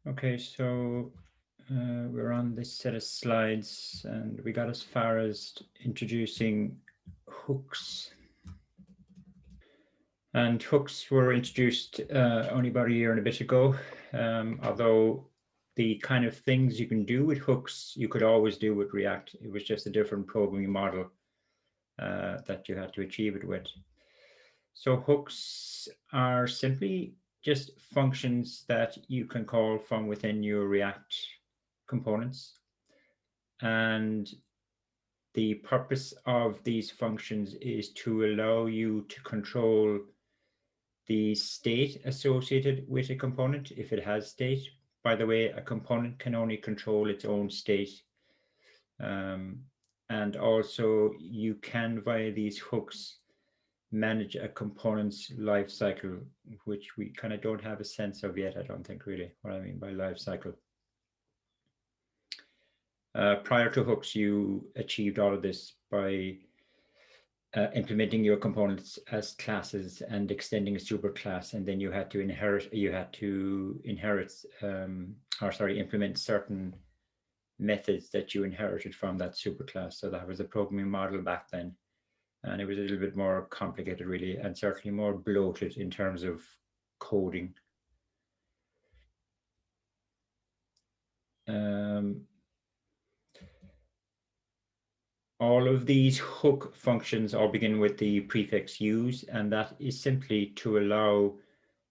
Okay, so we're on this set of slides and we got as far as introducing hooks. And hooks were introduced only about a year and a bit ago, although the kind of things you can do with hooks, you could always do with React. It was just a different programming model that you had to achieve it with. So hooks are simply just functions that you can call from within your React components. And the purpose of these functions is to allow you to control the state associated with a component if it has state. By the way, a component can only control its own state. And also you can, via these hooks, manage a component's life cycle, which we kind of don't have a sense of yet, I don't think, really, what I mean by life cycle. Prior to hooks, you achieved all of this by implementing your components as classes and extending a superclass, and then you had to implement certain methods that you inherited from that superclass. So that was a programming model back then. And it was a little bit more complicated, really, and certainly more bloated in terms of coding. All of these hook functions all begin with the prefix use, and that is simply to allow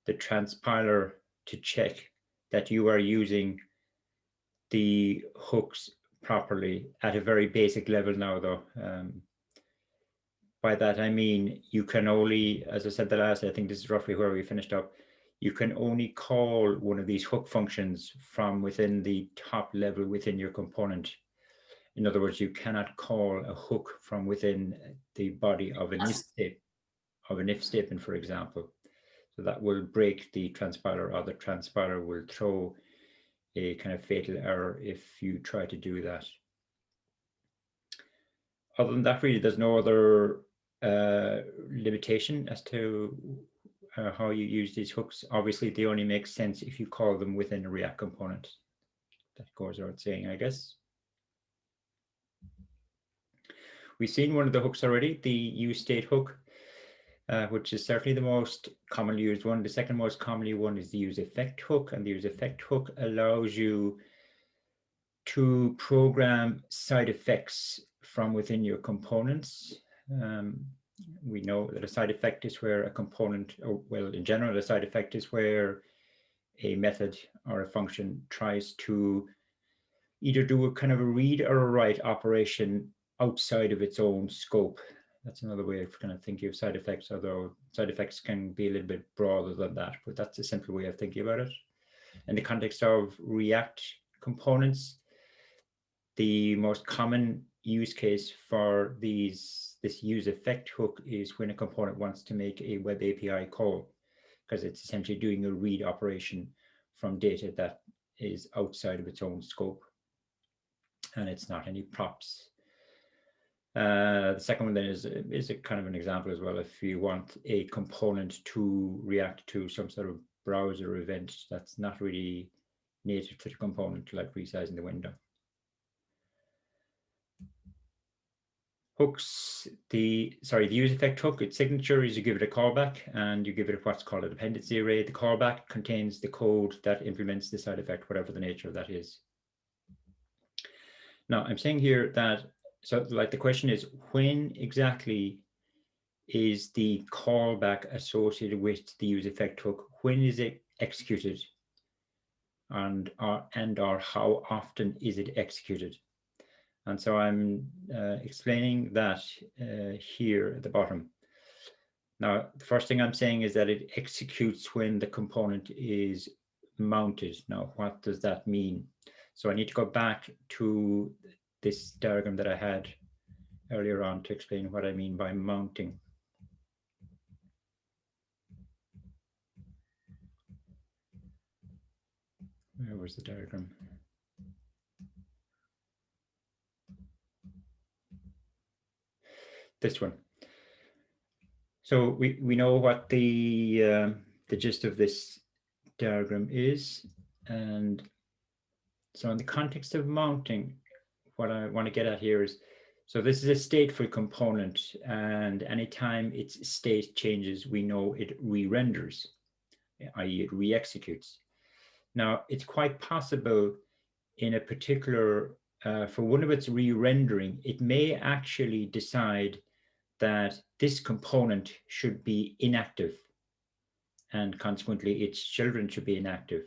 the transpiler to check that you are using the hooks properly at a very basic level now, though. By that, I mean, you can only, as I said the last, I think this is roughly where we finished up, you can only call one of these hook functions from within the top level within your component. In other words, you cannot call a hook from within the body of an if statement, for example. So that will break the transpiler, or the transpiler will throw a kind of fatal error if you try to do that. Other than that, really, there's no other limitation as to how you use these hooks. Obviously, they only make sense if you call them within a React component. That goes without saying, I guess. We've seen one of the hooks already, the useState hook, which is certainly the most commonly used one. The second most commonly one is the useEffect hook, and the useEffect hook allows you to program side effects from within your components. We know that a side effect is where a component, or well, in general, a side effect is where a method or a function tries to either do a kind of a read or a write operation outside of its own scope. That's another way of kind of thinking of side effects, although side effects can be a little bit broader than that, but that's a simple way of thinking about it. In the context of React components, the most common use case for this useEffect hook is when a component wants to make a web API call, because it's essentially doing a read operation from data that is outside of its own scope, and it's not any props. The second one then is a kind of an example as well. If you want a component to react to some sort of browser event that's not really native to the component, like resizing the window. Hooks, the useEffect hook, its signature is you give it a callback and you give it what's called a dependency array. The callback contains the code that implements the side effect, whatever the nature of that is. Now, I'm saying here that, so like the question is, when exactly is the callback associated with the useEffect hook? When is it executed? And or how often is it executed? And so I'm explaining that here at the bottom. Now, the first thing I'm saying is that it executes when the component is mounted. Now, what does that mean? So I need to go back to this diagram that I had earlier on to explain what I mean by mounting. Where was the diagram? This one. So we know what the gist of this diagram is. And so in the context of mounting, what I want to get at here is, so this is a stateful component, and anytime its state changes, we know it re-renders, i.e. it re-executes. Now, it's quite possible in a particular, for one of its re-rendering, it may actually decide that this component should be inactive, and consequently its children should be inactive.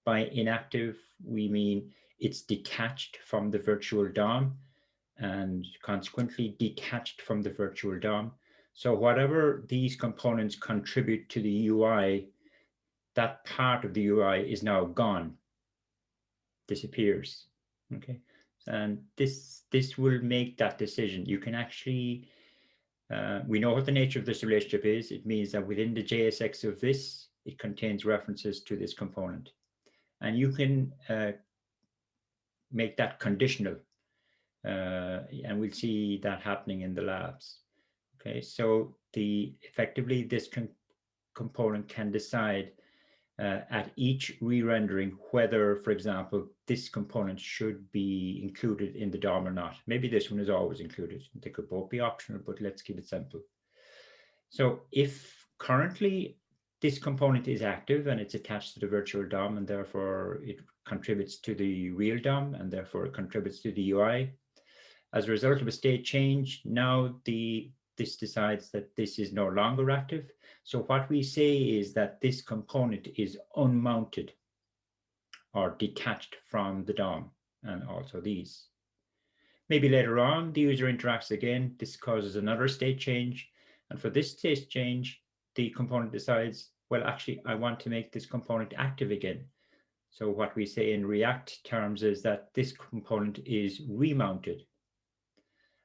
By inactive, we mean it's detached from the virtual DOM and consequently detached from the virtual DOM. So whatever these components contribute to the UI, that part of the UI is now gone, disappears. Okay, and this will make that decision. You can actually, we know what the nature of this relationship is. It means that within the JSX of this, it contains references to this component. And you can make that conditional. And we'll see that happening in the labs. Okay, so effectively this component can decide at each re-rendering whether, for example, this component should be included in the DOM or not. Maybe this one is always included. They could both be optional, but let's keep it simple. So if currently this component is active and it's attached to the virtual DOM, and therefore it contributes to the real DOM, and therefore it contributes to the UI. As a result of a state change, now this decides that this is no longer active. So what we say is that this component is unmounted or detached from the DOM, and also these. Maybe later on, the user interacts again. This causes another state change. And for this state change, the component decides, well, actually, I want to make this component active again. So what we say in React terms is that this component is remounted.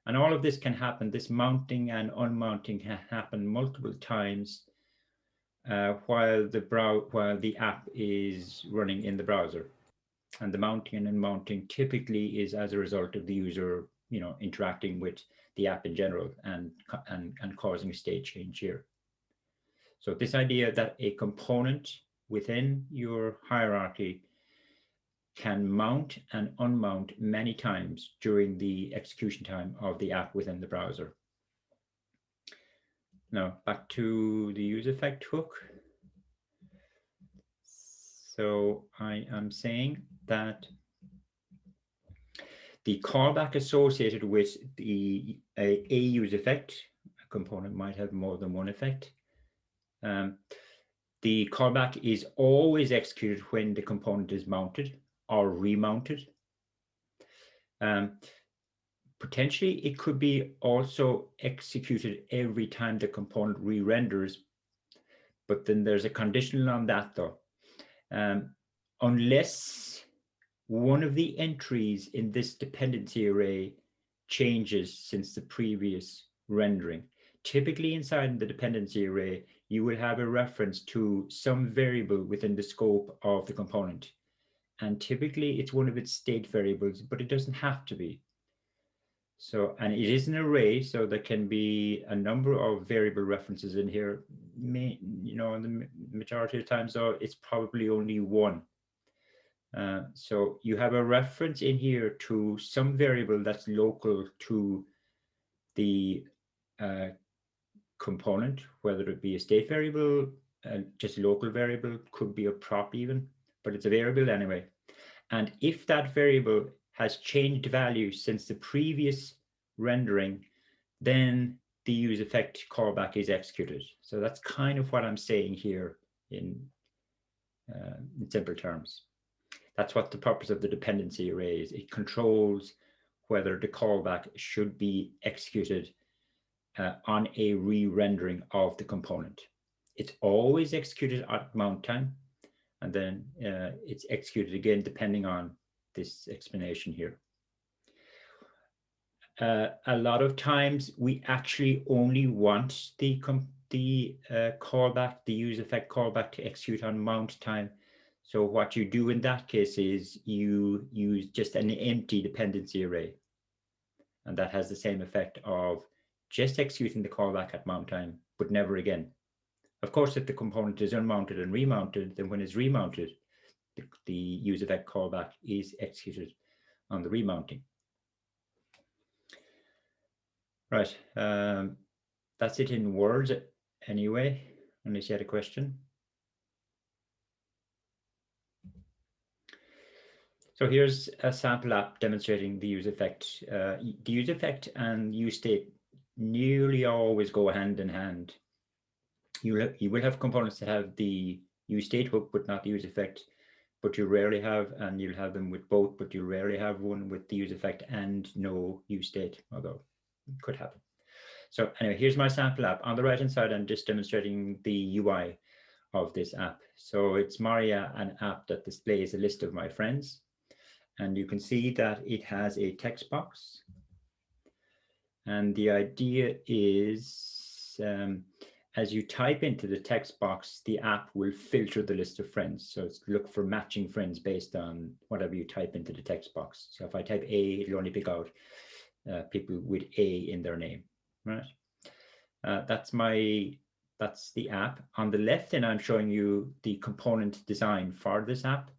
And all of this can happen, this mounting and unmounting can happen multiple times while the app is running in the browser. And the mounting and unmounting typically is as a result of the user, interacting with the app in general and causing a state change here. So this idea that a component within your hierarchy can mount and unmount many times during the execution time of the app within the browser. Now back to the use effect hook. So I am saying that the callback associated with a use effect, a component might have more than one effect. The callback is always executed when the component is mounted or remounted. Potentially, it could be also executed every time the component re-renders, but then there's a conditional on that though. Unless one of the entries in this dependency array changes since the previous rendering. Typically inside the dependency array, you will have a reference to some variable within the scope of the component. And typically it's one of its state variables, but it doesn't have to be. So, and it is an array, so there can be a number of variable references in here. In the majority of times, though, it's probably only one. So you have a reference in here to some variable that's local to the component, whether it be a state variable, just a local variable, could be a prop even, but it's a variable anyway. And if that variable has changed value since the previous rendering, then the use effect callback is executed. So that's kind of what I'm saying here in simple terms. That's what the purpose of the dependency array is. It controls whether the callback should be executed on a re-rendering of the component. It's always executed at mount time, and then it's executed again depending on this explanation here. A lot of times we actually only want the callback, the use effect callback, to execute on mount time. So what you do in that case is you use just an empty dependency array, and that has the same effect of just executing the callback at mount time, but never again. Of course, if the component is unmounted and remounted, then when it's remounted, the useEffect callback is executed on the remounting. Right, that's it in words anyway, unless you had a question. So here's a sample app demonstrating the useEffect. The useEffect and useState nearly always go hand in hand. You will have components that have the useState hook, but not the useEffect, but you rarely have, and you'll have them with both, but you rarely have one with the useEffect and no useState, although it could happen. So anyway, here's my sample app. On the right-hand side, I'm just demonstrating the UI of this app. So it's Maria, an app that displays a list of my friends. And you can see that it has a text box. And the idea is, as you type into the text box, the app will filter the list of friends. So it's look for matching friends based on whatever you type into the text box. So if I type A, it'll only pick out people with A in their name, right? That's the app. On the left, and I'm showing you the component design for this app.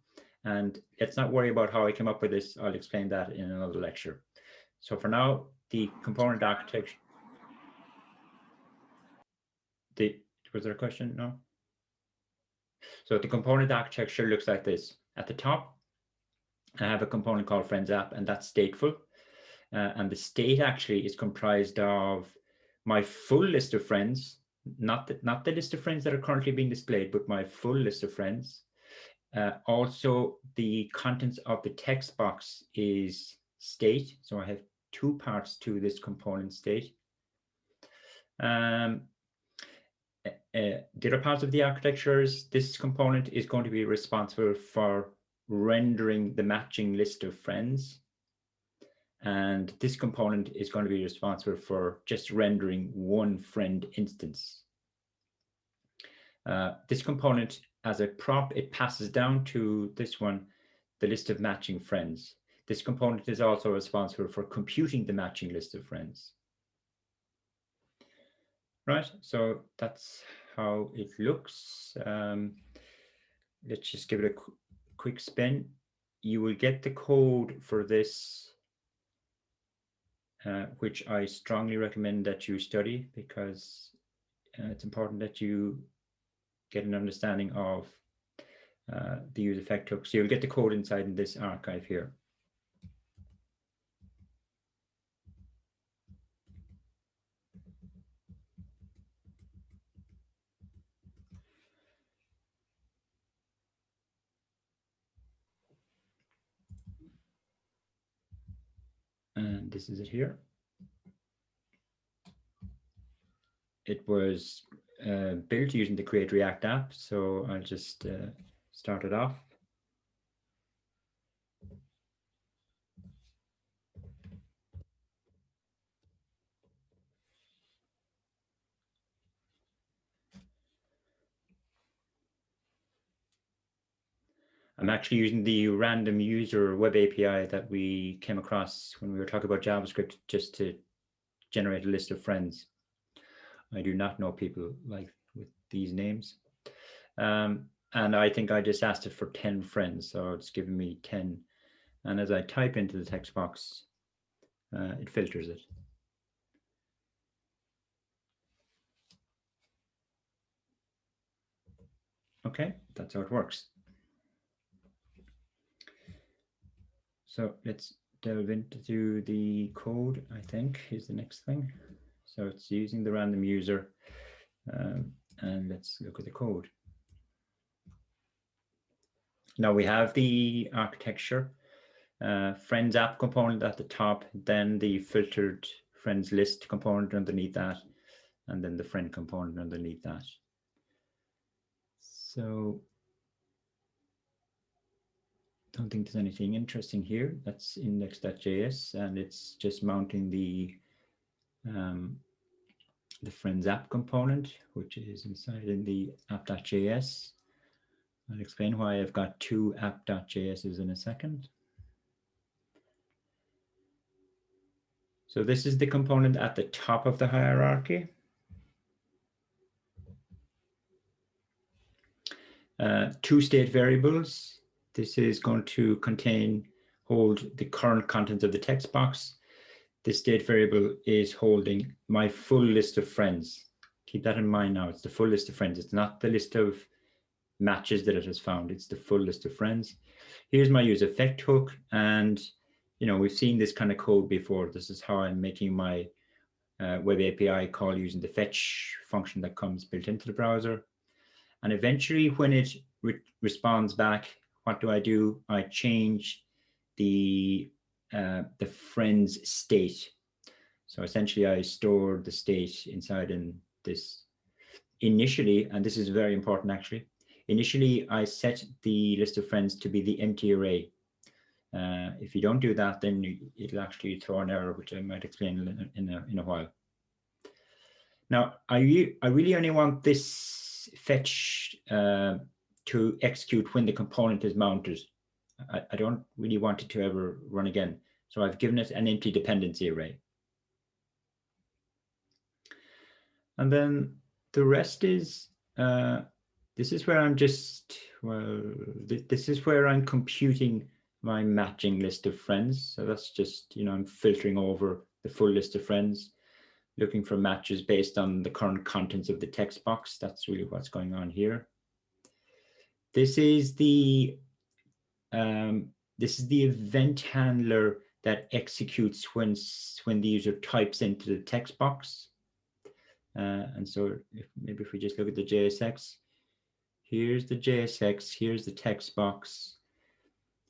And let's not worry about how I came up with this. I'll explain that in another lecture. So for now, the component architecture. Was there a question? No? So the component architecture looks like this. At the top, I have a component called FriensApp, and that's stateful. And the state actually is comprised of my full list of friends, not the list of friends that are currently being displayed, but my full list of friends. Also, the contents of the text box is state. So I have two parts to this component state. The other parts of the architectures, this component is going to be responsible for rendering the matching list of friends. And this component is going to be responsible for just rendering one friend instance. This component, as a prop, it passes down to this one, the list of matching friends. This component is also responsible for computing the matching list of friends. Right, so that's how it looks. Let's just give it a quick spin. You will get the code for this, which I strongly recommend that you study, because it's important that you get an understanding of the useEffect hook. So you'll get the code inside in this archive here. And this is it here. It was built using the Create React app. So I'll just start it off. I'm actually using the random user web API that we came across when we were talking about JavaScript, just to generate a list of friends. I do not know people like with these names. And I think I just asked it for 10 friends, so it's giving me 10. And as I type into the text box, it filters it. Okay, that's how it works. So let's delve into the code, I think, is the next thing. So it's using the random user, and let's look at the code. Now we have the architecture, FriensApp component at the top, then the filtered friends list component underneath that, and then the friend component underneath that. So don't think there's anything interesting here. That's index.js, and it's just mounting the FriensApp component, which is inside in the app.js. I'll explain why I've got two app.js's in a second. So this is the component at the top of the hierarchy. Two state variables. This is going to hold the current contents of the text box. This state variable is holding my full list of friends. Keep that in mind now. It's the full list of friends. It's not the list of matches that it has found. It's the full list of friends. Here's my use effect hook. And, you know, we've seen this kind of code before. This is how I'm making my web API call using the fetch function that comes built into the browser. And eventually when it responds back, what do? I change the friend's state. So essentially I store the state inside in this initially, and this is very important actually. Initially, I set the list of friends to be the empty array. If you don't do that, then it'll actually throw an error, which I might explain in a while. Now, I really only want this fetch to execute when the component is mounted. I don't really want it to ever run again. So I've given it an empty dependency array. And then the rest is, this is where I'm just, well, this is where I'm computing my matching list of friends. So that's just, you know, I'm filtering over the full list of friends, looking for matches based on the current contents of the text box. That's really what's going on here. This is the event handler that executes when the user types into the text box. And so maybe if we just look at the JSX, here's the JSX, here's the text box.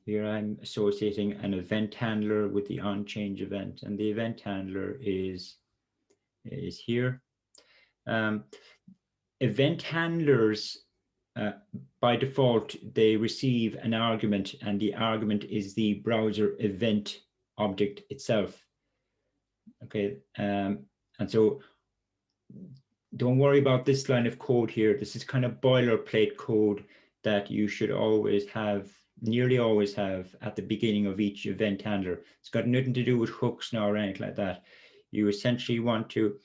Here I'm associating an event handler with the onChange event, and the event handler is here. Event handlers, by default, they receive an argument, and the argument is the browser event object itself. Okay, and so don't worry about this line of code here. This is kind of boilerplate code that you should always have, nearly always have, at the beginning of each event handler. It's got nothing to do with hooks now or anything like that. You essentially want to,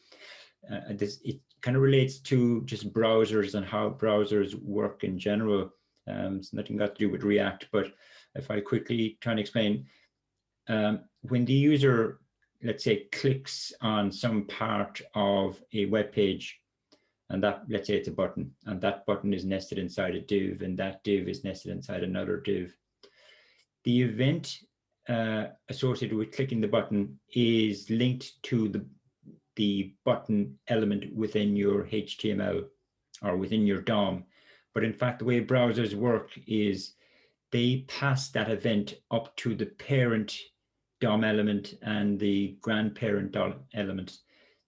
it kind of relates to just browsers and how browsers work in general. It's nothing got to do with React, but if I quickly try and explain, when the user, let's say, clicks on some part of a web page, and that, let's say it's a button, and that button is nested inside a div, and that div is nested inside another div. The event associated with clicking the button is linked to the button element within your HTML or within your DOM. But in fact, the way browsers work is they pass that event up to the parent DOM element and the grandparent DOM element.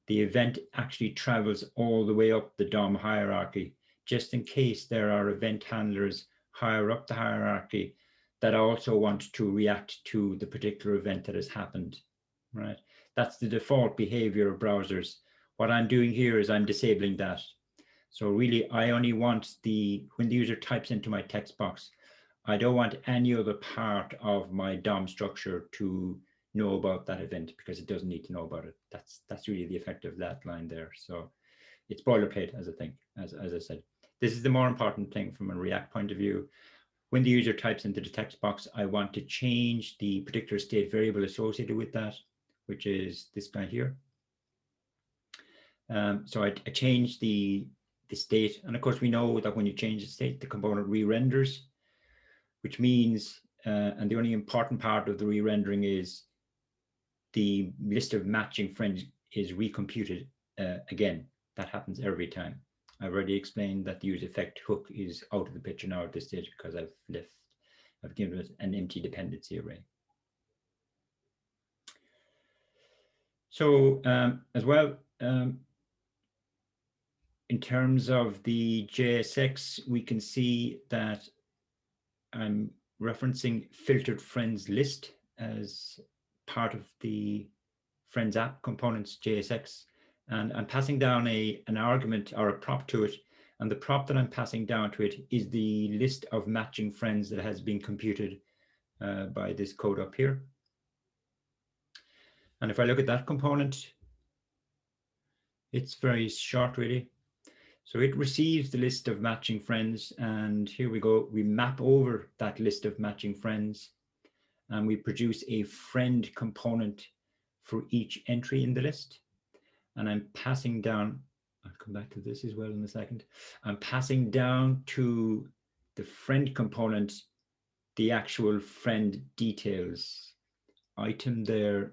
The event actually travels all the way up the DOM hierarchy, just in case there are event handlers higher up the hierarchy that also want to react to the particular event that has happened, right? That's the default behavior of browsers. What I'm doing here is I'm disabling that. So really, I only want when the user types into my text box, I don't want any other part of my DOM structure to know about that event because it doesn't need to know about it. That's really the effect of that line there. So it's boilerplate as I said. This is the more important thing from a React point of view. When the user types into the text box, I want to change the particular state variable associated with that, which is this guy here. So I change the state, and of course we know that when you change the state, the component re-renders, which means, and the only important part of the re-rendering is the list of matching friends is recomputed again. That happens every time. I've already explained that the use effect hook is out of the picture now at this stage because I've given it an empty dependency array. So as well, in terms of the JSX, we can see that I'm referencing filtered friends list as part of the FriensApp components JSX, and I'm passing down an argument or a prop to it, and the prop that I'm passing down to it is the list of matching friends that has been computed by this code up here. And if I look at that component, it's very short really. So it receives the list of matching friends, and here we go. We map over that list of matching friends, and we produce a friend component for each entry in the list. And I'm passing down, I'll come back to this as well in a second. I'm passing down to the friend component the actual friend details item there.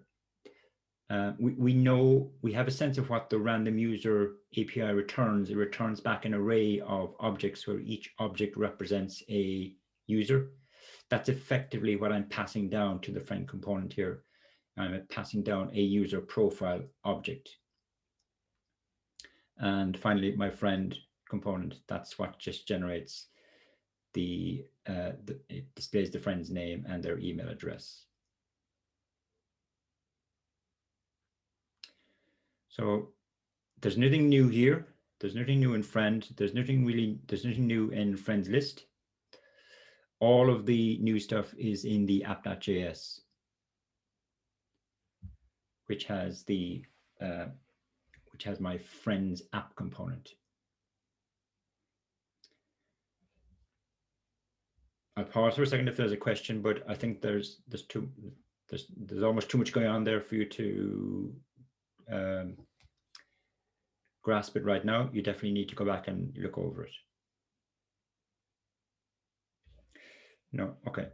We know, we have a sense of what the random user API returns. It returns back an array of objects where each object represents a user. That's effectively what I'm passing down to the friend component here. I'm passing down a user profile object. And finally, my friend component, that's what just generates it displays the friend's name and their email address. So there's nothing new here. There's nothing new in friend. There's nothing new in friends list. All of the new stuff is in the app.js, which has my friends app component. I'll pause for a second if there's a question, but I think there's almost too much going on there for you to grasp it right now. You definitely need to go back and look over it. No, okay.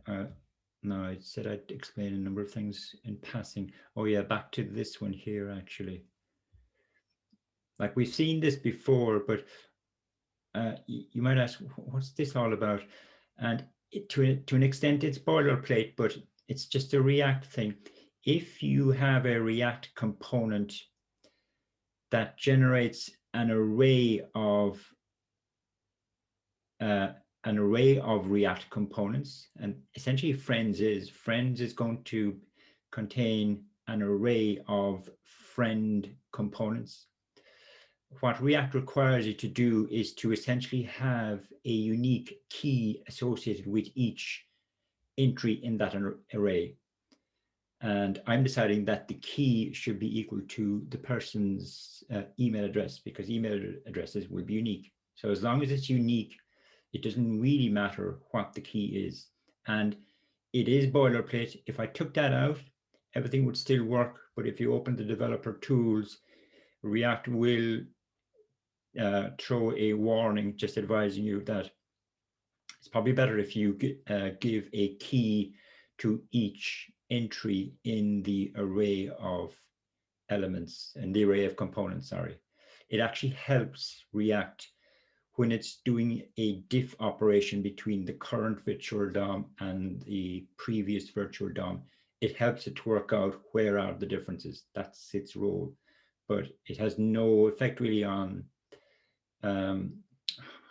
No, I said I'd explain a number of things in passing. Oh yeah, back to this one here, actually. Like we've seen this before, but you might ask, what's this all about? And to an extent, it's boilerplate, but it's just a React thing. If you have a React component that generates an array of React components, and essentially friends is going to contain an array of friend components. What React requires you to do is to essentially have a unique key associated with each entry in that array. And I'm deciding that the key should be equal to the person's email address, because email addresses will be unique. So as long as it's unique, it doesn't really matter what the key is. And it is boilerplate. If I took that out, everything would still work. But if you open the developer tools, React will throw a warning just advising you that it's probably better if you give a key to each entry in the array of elements and the array of components, sorry. It actually helps React when it's doing a diff operation between the current virtual DOM and the previous virtual DOM. It helps it to work out where are the differences. That's its role, but it has no effect really on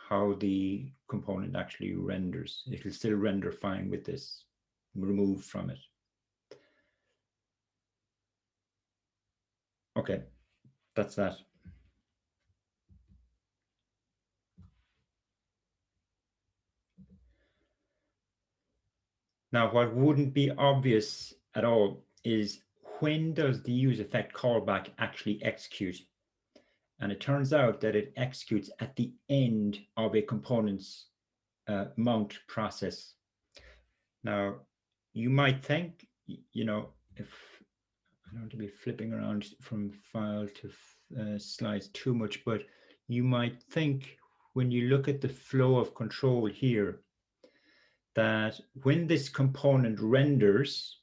how the component actually renders. It'll still render fine with this removed from it. Okay, that's that. Now, what wouldn't be obvious at all is when does the use effect callback actually execute? And it turns out that it executes at the end of a component's mount process. Now, you might think, you know, if I don't want to be flipping around from file to slides too much, but you might think when you look at the flow of control here, that when this component renders,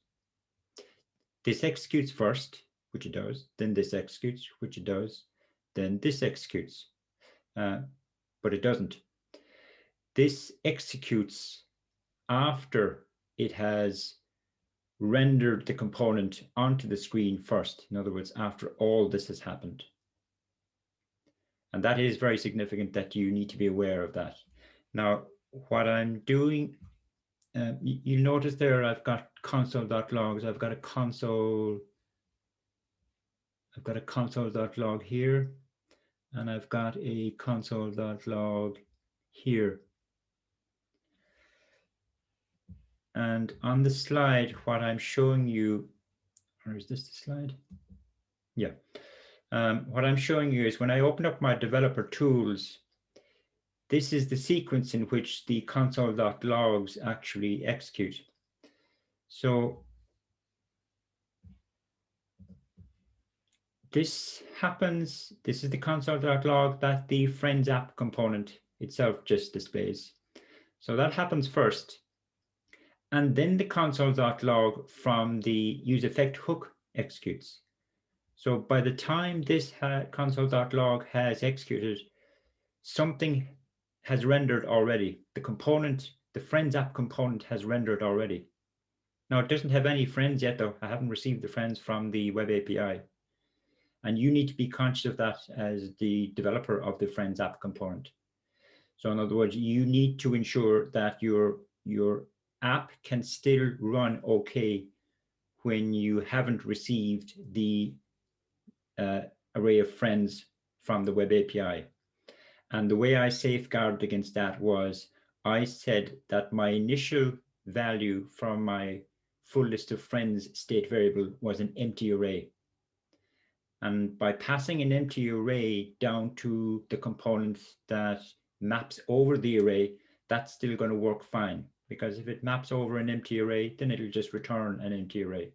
this executes first, which it does, then this executes, which it does, then this executes, but it doesn't. This executes after it has rendered the component onto the screen first. In other words, after all this has happened. And that is very significant that you need to be aware of that. Now, what I'm doing, you notice there I've got console.logs. I've got a console.log here, and I've got a console.log here. And on the slide, what I'm showing you, or is this the slide? Yeah. What I'm showing you is when I open up my developer tools, this is the sequence in which the console.logs actually execute. So this happens, this is the console.log that the FriensApp component itself just displays. So that happens first. And then the console.log from the useEffect hook executes. So by the time this console.log has executed, something has rendered already. The component, the FriensApp component has rendered already. Now it doesn't have any friends yet though. I haven't received the friends from the web API. And you need to be conscious of that as the developer of the FriensApp component. So in other words, you need to ensure that your app can still run okay when you haven't received the array of friends from the web API. And the way I safeguarded against that was I said that my initial value from my full list of friends state variable was an empty array. And by passing an empty array down to the component that maps over the array, that's still going to work fine. Because if it maps over an empty array, then it'll just return an empty array.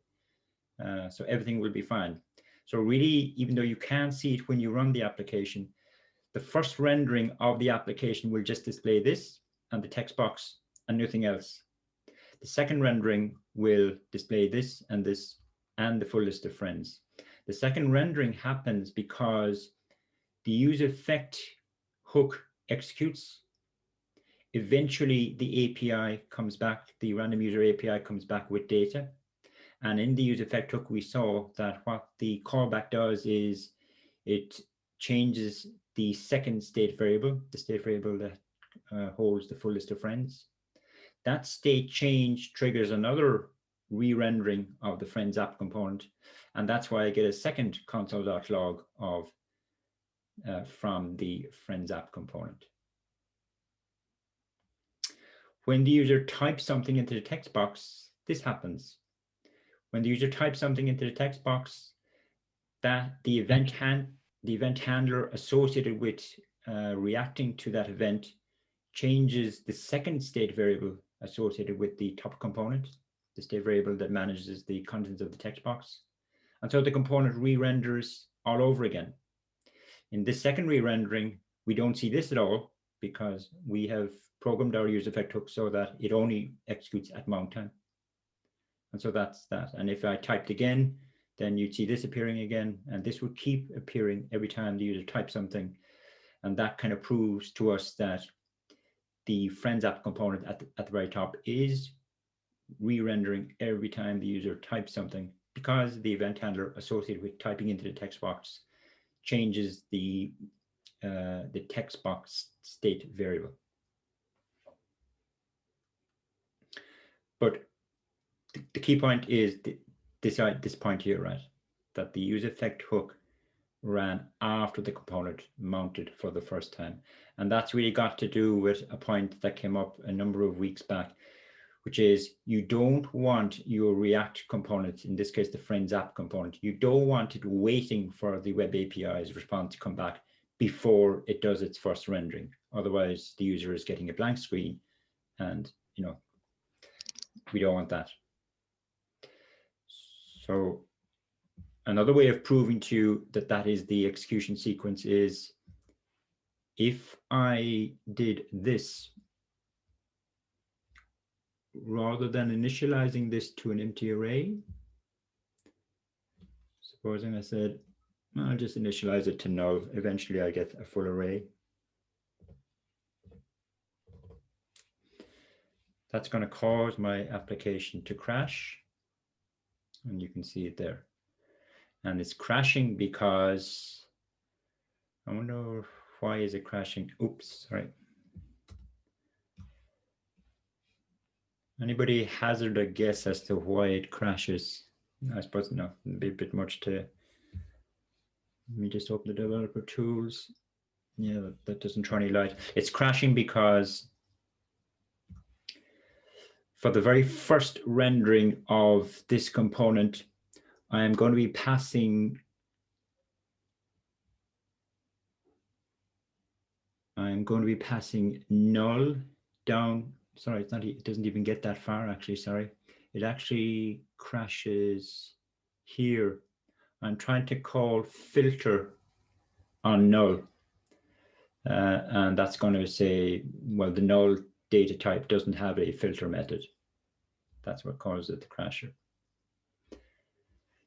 So everything will be fine. So really, even though you can't see it when you run the application, the first rendering of the application will just display this and the text box and nothing else. The second rendering will display this and the full list of friends. The second rendering happens because the useEffect hook executes. Eventually, the API comes back, the random user API comes back with data. And in the useEffect hook, we saw that what the callback does is it changes the second state variable, the state variable that holds the full list of friends. That state change triggers another re-rendering of the FriensApp component. And that's why I get a second console.log of from the FriensApp component. When the user types something into the text box, this happens. When the user types something into the text box, that the event handler associated with reacting to that event changes the second state variable associated with the top component, the state variable that manages the contents of the text box. And so the component re-renders all over again. In this second re-rendering, we don't see this at all because we have programmed our useEffect hook so that it only executes at mount time. And so that's that. And if I typed again, then you'd see this appearing again, and this would keep appearing every time the user types something. And that kind of proves to us that the FriensApp component at the very top is re-rendering every time the user types something, because the event handler associated with typing into the text box changes the text box state variable. But the key point is this point here, right? That the useEffect hook ran after the component mounted for the first time. And that's really got to do with a point that came up a number of weeks back, which is you don't want your React component, in this case, the FriensApp component, you don't want it waiting for the web API's response to come back before it does its first rendering. Otherwise, the user is getting a blank screen, and we don't want that. So another way of proving to you that that is the execution sequence is if I did this, rather than initializing this to an empty array, supposing I said, I'll just initialize it to null, eventually I get a full array. That's going to cause my application to crash. And you can see it there. And it's crashing because, I wonder why is it crashing? Oops, sorry. Anybody hazard a guess as to why it crashes? I suppose no, it'd be a bit much to. Let me just open the developer tools. Yeah, that doesn't throw any light. It's crashing because for the very first rendering of this component, I am going to be passing I'm going to be passing null down. Sorry, it's not, it doesn't even get that far actually, sorry. It actually crashes here. I'm trying to call filter on null. And that's going to say, well, the null data type doesn't have a filter method. That's what causes it to crash.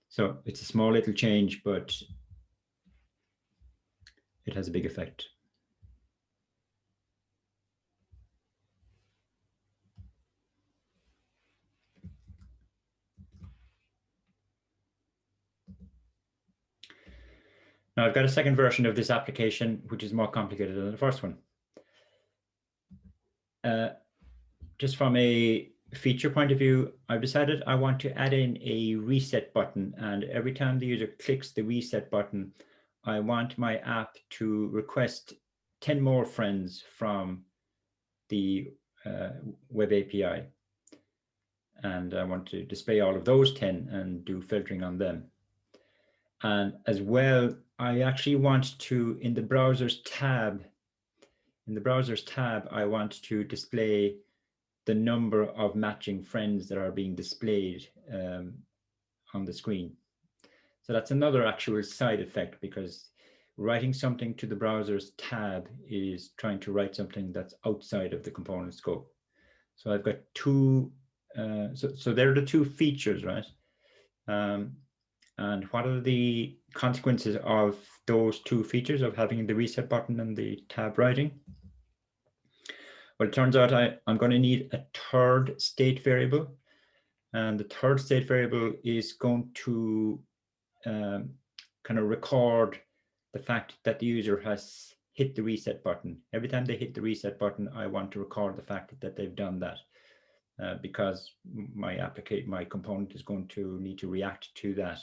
So it's a small little change, but it has a big effect. Now I've got a second version of this application, which is more complicated than the first one. Just from a feature point of view, I've decided I want to add in a reset button, and every time the user clicks the reset button, I want my app to request 10 more friends from the web API. And I want to display all of those 10 and do filtering on them. And as well, I actually want to, in the browser's tab, I want to display the number of matching friends that are being displayed on the screen. So that's another actual side effect, because writing something to the browser's tab is trying to write something that's outside of the component scope. So I've got two, so there are the two features, right? And what are the consequences of those two features of having the reset button and the tab writing? Well, it turns out I'm going to need a third state variable. And the third state variable is going to kind of record the fact that the user has hit the reset button. Every time they hit the reset button, I want to record the fact that they've done that, because my component is going to need to react to that.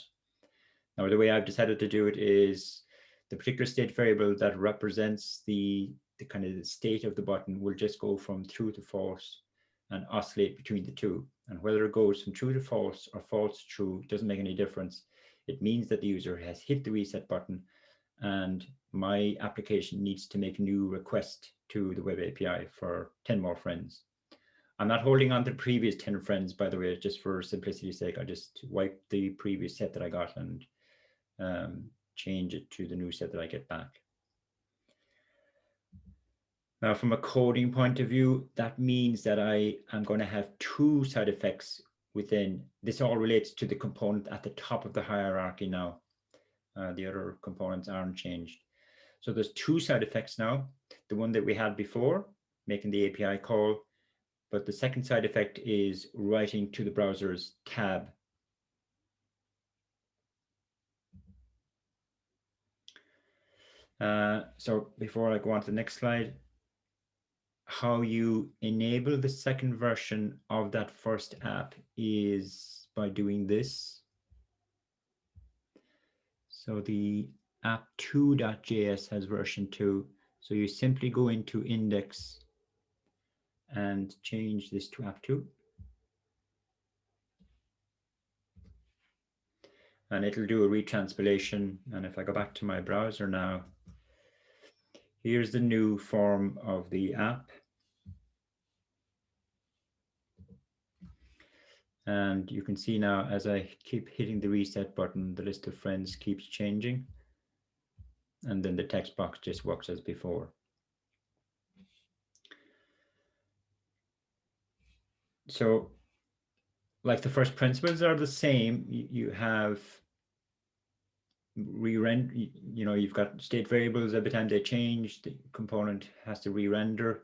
Now, the way I've decided to do it is the particular state variable that represents the kind of the state of the button will just go from true to false and oscillate between the two. And whether it goes from true to false or false to true doesn't make any difference. It means that the user has hit the reset button, and my application needs to make a new request to the web API for 10 more friends. I'm not holding on to the previous 10 friends, by the way, just for simplicity's sake. I just wiped the previous set that I got and change it to the new set that I get back. Now, from a coding point of view, that means that I am going to have two side effects within. This all relates to the component at the top of the hierarchy now. The other components aren't changed. So there's two side effects now. The one that we had before, making the API call, but the second side effect is writing to the browser's tab. So before I go on to the next slide, how you enable the second version of that first app is by doing this. So the app2.js has version 2. So you simply go into index and change this to app2. And it'll do a retranspilation. And if I go back to my browser now, here's the new form of the app. And you can see now, as I keep hitting the reset button, the list of friends keeps changing. And then the text box just works as before. So like the first principles are the same. You have re-render, you've got state variables. Every time they change, the component has to re-render,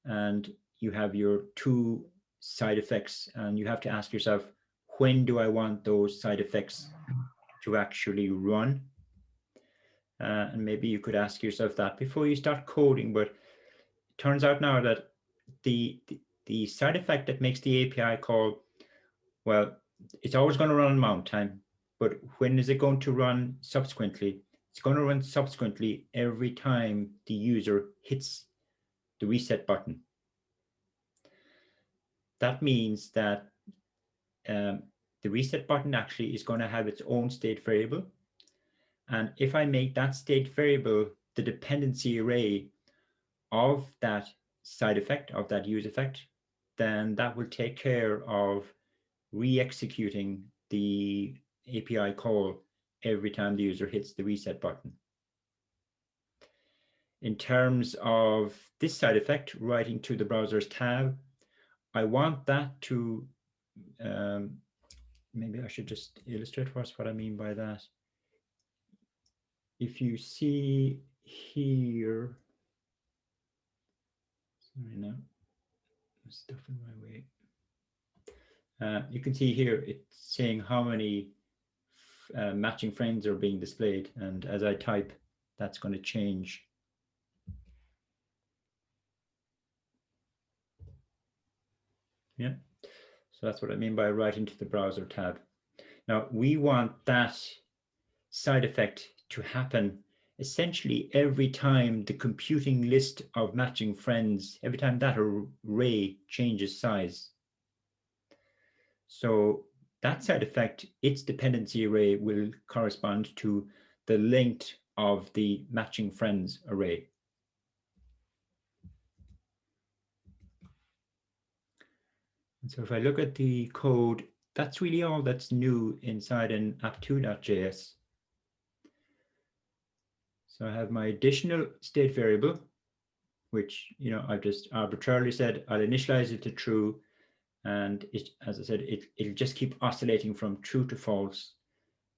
and you have your two side effects, and you have to ask yourself, when do I want those side effects to actually run? And maybe you could ask yourself that before you start coding. But it turns out now that the side effect that makes the API call, well, it's always going to run on mount time, but when is it going to run subsequently? It's going to run subsequently every time the user hits the reset button. That means that the reset button actually is going to have its own state variable. And if I make that state variable the dependency array of that side effect, of that use effect, then that will take care of re-executing the API call every time the user hits the reset button. In terms of this side effect, writing to the browser's tab, I want that to, maybe I should just illustrate for us what I mean by that. If you see here, sorry, no, stuff in my way. You can see here it's saying how many matching friends are being displayed, and as I type, that's going to change. Yeah, so that's what I mean by writing to the browser tab. Now we want that side effect to happen essentially every time the computing list of matching friends, every time that array changes size. So that side effect, its dependency array will correspond to the length of the matching friends array. And so if I look at the code, that's really all that's new inside an app2.js. So I have my additional state variable, which, you know, I've just arbitrarily said I'll initialize it to true. And it, as I said, it'll just keep oscillating from true to false.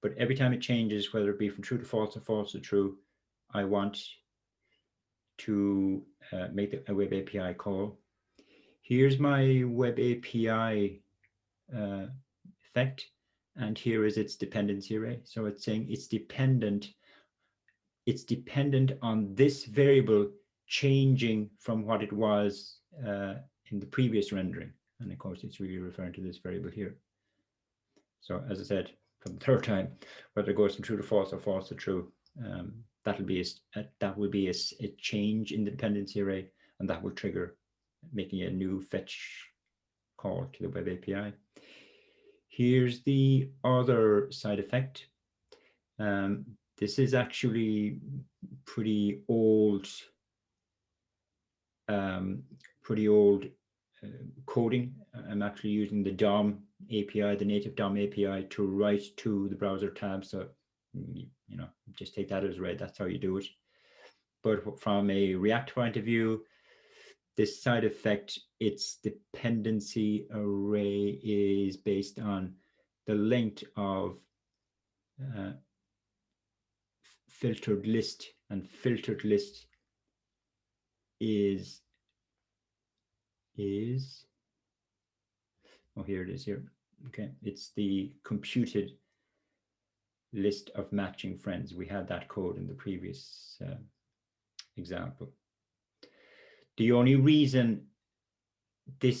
But every time it changes, whether it be from true to false or false to true, I want to make a web API call. Here's my web API effect, and here is its dependency array. So it's saying it's dependent on this variable changing from what it was in the previous rendering. And of course, it's really referring to this variable here. So as I said, for the third time, whether it goes from true to false or false to true, that will be a change in the dependency array, and that will trigger making a new fetch call to the web API. Here's the other side effect. This is actually pretty old coding. I'm actually using the DOM API, the native DOM API, to write to the browser tab. So, you know, just take that as read. That's how you do it. But from a React point of view, this side effect, its dependency array is based on the length of filtered list, and filtered list is oh, here it is here. Okay, it's the computed list of matching friends. We had that code in the previous example. The only reason the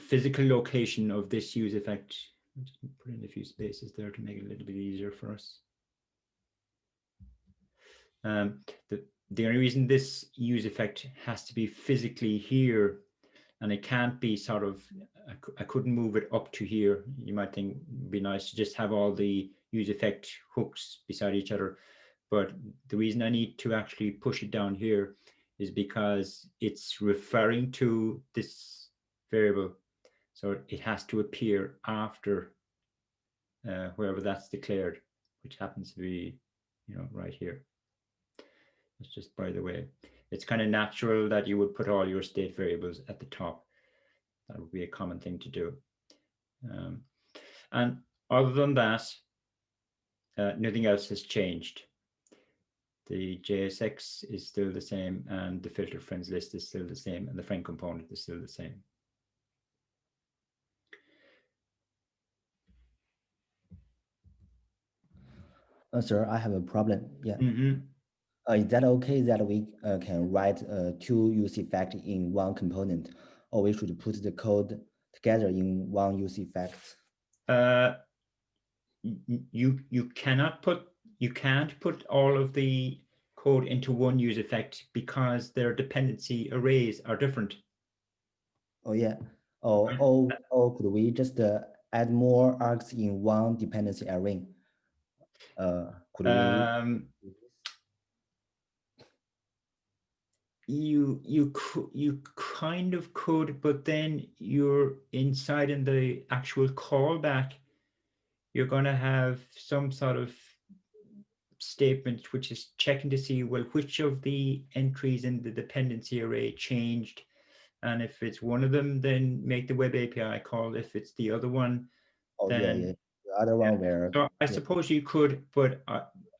physical location of this use effect, just put in a few spaces there to make it a little bit easier for us. The only reason this use effect has to be physically here, and it can't be sort of, I couldn't move it up to here. You might think it'd be nice to just have all the use effect hooks beside each other. But the reason I need to actually push it down here is because it's referring to this variable. So it has to appear after wherever that's declared, which happens to be, you know, right here. That's just by the way. It's kind of natural that you would put all your state variables at the top. That would be a common thing to do. And other than that, nothing else has changed. The JSX is still the same, and the filter friends list is still the same, and the friend component is still the same. Sir, I have a problem. Yeah. Is that okay that we can write two use effect in one component, or we should put the code together in one use effect? You can't put all of the code into one use effect because their dependency arrays are different. Oh yeah. Or could we just add more args in one dependency array? Could we? you kind of could, but then you're inside in the actual callback, you're going to have some sort of statement which is checking to see, well, which of the entries in the dependency array changed, and if it's one of them, then make the web API call. If it's the other one, then the other one where. So I suppose you could, but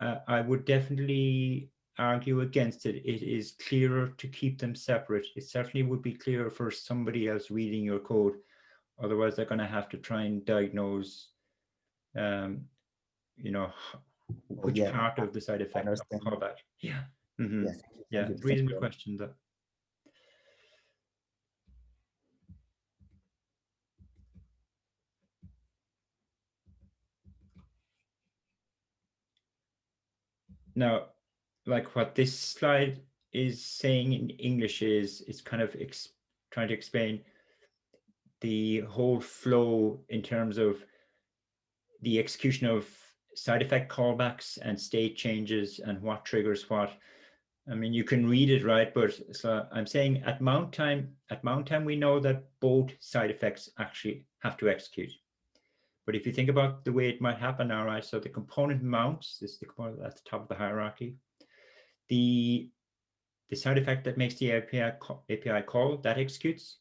I would definitely argue against it. It is clearer to keep them separate. It certainly would be clearer for somebody else reading your code. Otherwise, they're going to have to try and diagnose, you know, which part of the side effect of callback. Yeah. Mm-hmm. Yes. Yeah. Reasonable question, though. Now, like what this slide is saying in English is it's kind of trying to explain the whole flow in terms of the execution of side effect callbacks and state changes and what triggers what. I mean, you can read it, right? But so I'm saying at mount time, we know that both side effects actually have to execute. But if you think about the way it might happen now, right? So the component mounts, this is the component at the top of the hierarchy. The side effect that makes the API call, that executes.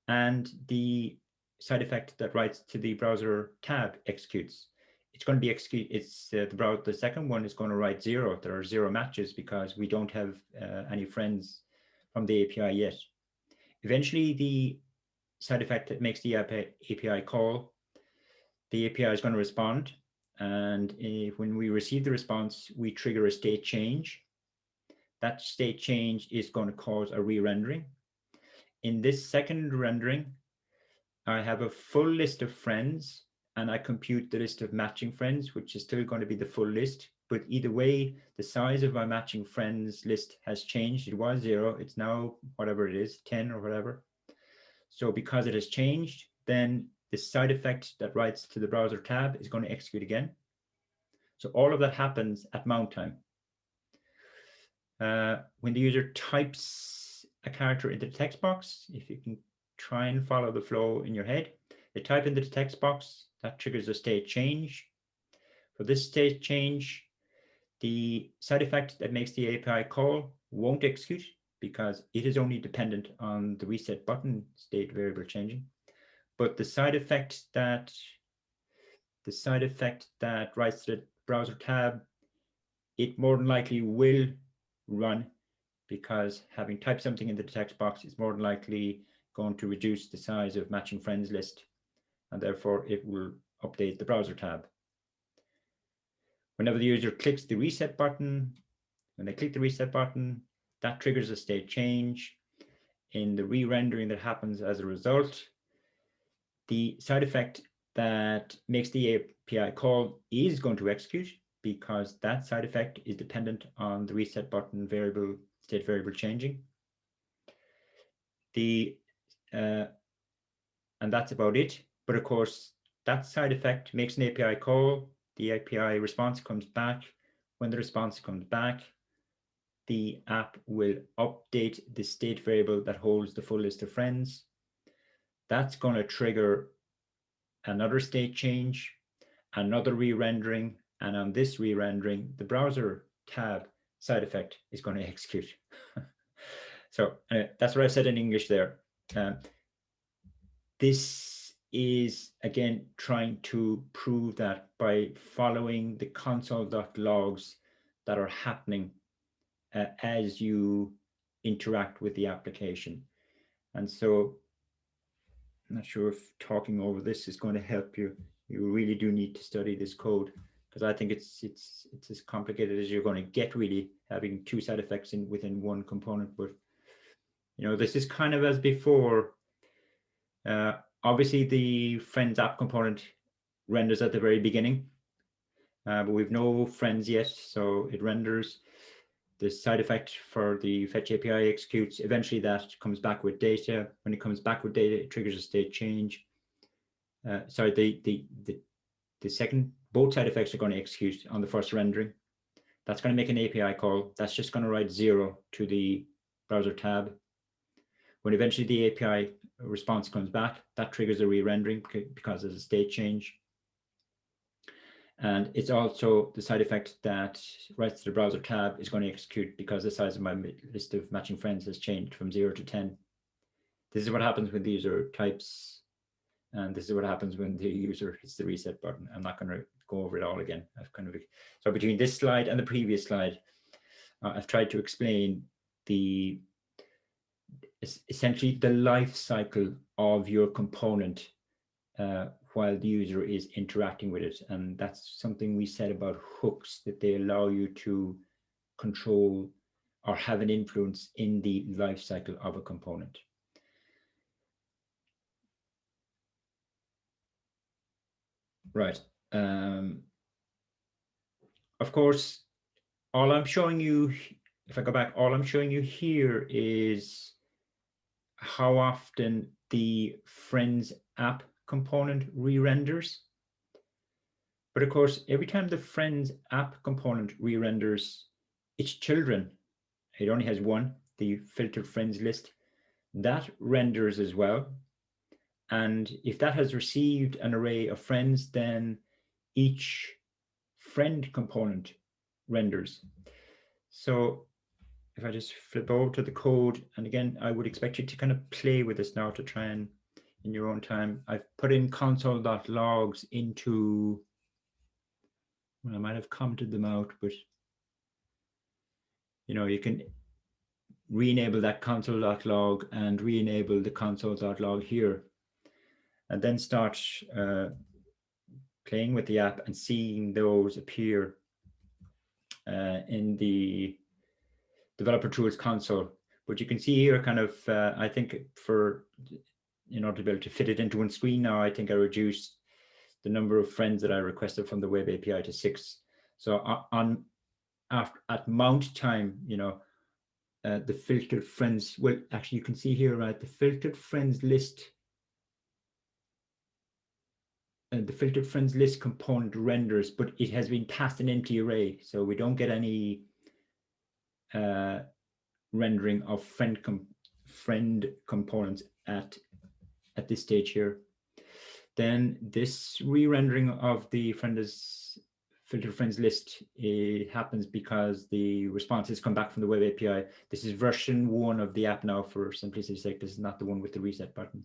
And the side effect that writes to the browser tab executes. It's going to be execute. It's the second one is going to write 0. There are 0 matches because we don't have any friends from the API yet. Eventually, the side effect that makes the API call, the API is going to respond. And when we receive the response, we trigger a state change. That state change is going to cause a re-rendering. In this second rendering, I have a full list of friends and I compute the list of matching friends, which is still going to be the full list. But either way, the size of my matching friends list has changed. It was 0. It's now whatever it is, 10 or whatever. So because it has changed, then the side effect that writes to the browser tab is going to execute again. So all of that happens at mount time. When the user types a character into the text box, if you can try and follow the flow in your head, they type into the text box, that triggers a state change. For this state change, the side effect that makes the API call won't execute because it is only dependent on the reset button state variable changing. But the side effect that writes to the browser tab, it more than likely will run because having typed something into the text box is more than likely going to reduce the size of matching friends list, and therefore it will update the browser tab. Whenever the user clicks the reset button, when they click the reset button, that triggers a state change. In the re-rendering that happens as a result, the side effect that makes the API call is going to execute because that side effect is dependent on the reset button variable, state variable changing. And that's about it. But of course, that side effect makes an API call. The API response comes back. When the response comes back, the app will update the state variable that holds the full list of friends. That's going to trigger another state change, another re-rendering, and on this re-rendering, the browser tab side effect is going to execute. So that's what I said in English there. This is, again, trying to prove that by following the console.logs that are happening as you interact with the application. And so I'm not sure if talking over this is going to help you. You really do need to study this code because I think it's as complicated as you're going to get, really, having two side effects within one component. But this is kind of as before. Obviously, the FriensApp component renders at the very beginning, but we've no friends yet, so it renders. The side effect for the fetch API executes. Eventually, that comes back with data. When it comes back with data, it triggers a state change. Sorry, the second, both side effects are going to execute on the first rendering. That's going to make an API call. That's just going to write 0 to the browser tab. When eventually the API response comes back, that triggers a re-rendering because there's a state change. And it's also the side effect that writes to the browser tab is going to execute because the size of my list of matching friends has changed from 0 to 10. This is what happens when the user types, and this is what happens when the user hits the reset button. I'm not going to go over it all again. So between this slide and the previous slide, I've tried to explain essentially the life cycle of your component while the user is interacting with it. And that's something we said about hooks, that they allow you to control or have an influence in the life cycle of a component. Right. Of course, all I'm showing you, if I go back, all I'm showing you here is how often the FriensApp component re-renders. But of course, every time the FriensApp component re-renders its children, it only has one, the filtered friends list, that renders as well. And if that has received an array of friends, then each friend component renders. So if I just flip over to the code, and again, I would expect you to kind of play with this now to try and in your own time. I've put in console.logs into, well, I might have commented them out, but you can re-enable that console.log and re-enable the console.log here, and then start playing with the app and seeing those appear in the developer tools console. But you can see here kind of, I think in order to be able to fit it into one screen now, I think I reduced the number of friends that I requested from the web API to 6. So at mount time, the filtered friends, well, actually you can see here, right, the filtered friends list, and the filtered friends list component renders, but it has been passed an empty array, so we don't get any rendering of friend components at this stage here. Then this re-rendering of the filtered friends list, it happens because the responses come back from the web API. This is version 1 of the app now, for simplicity's sake. This is not the one with the reset button.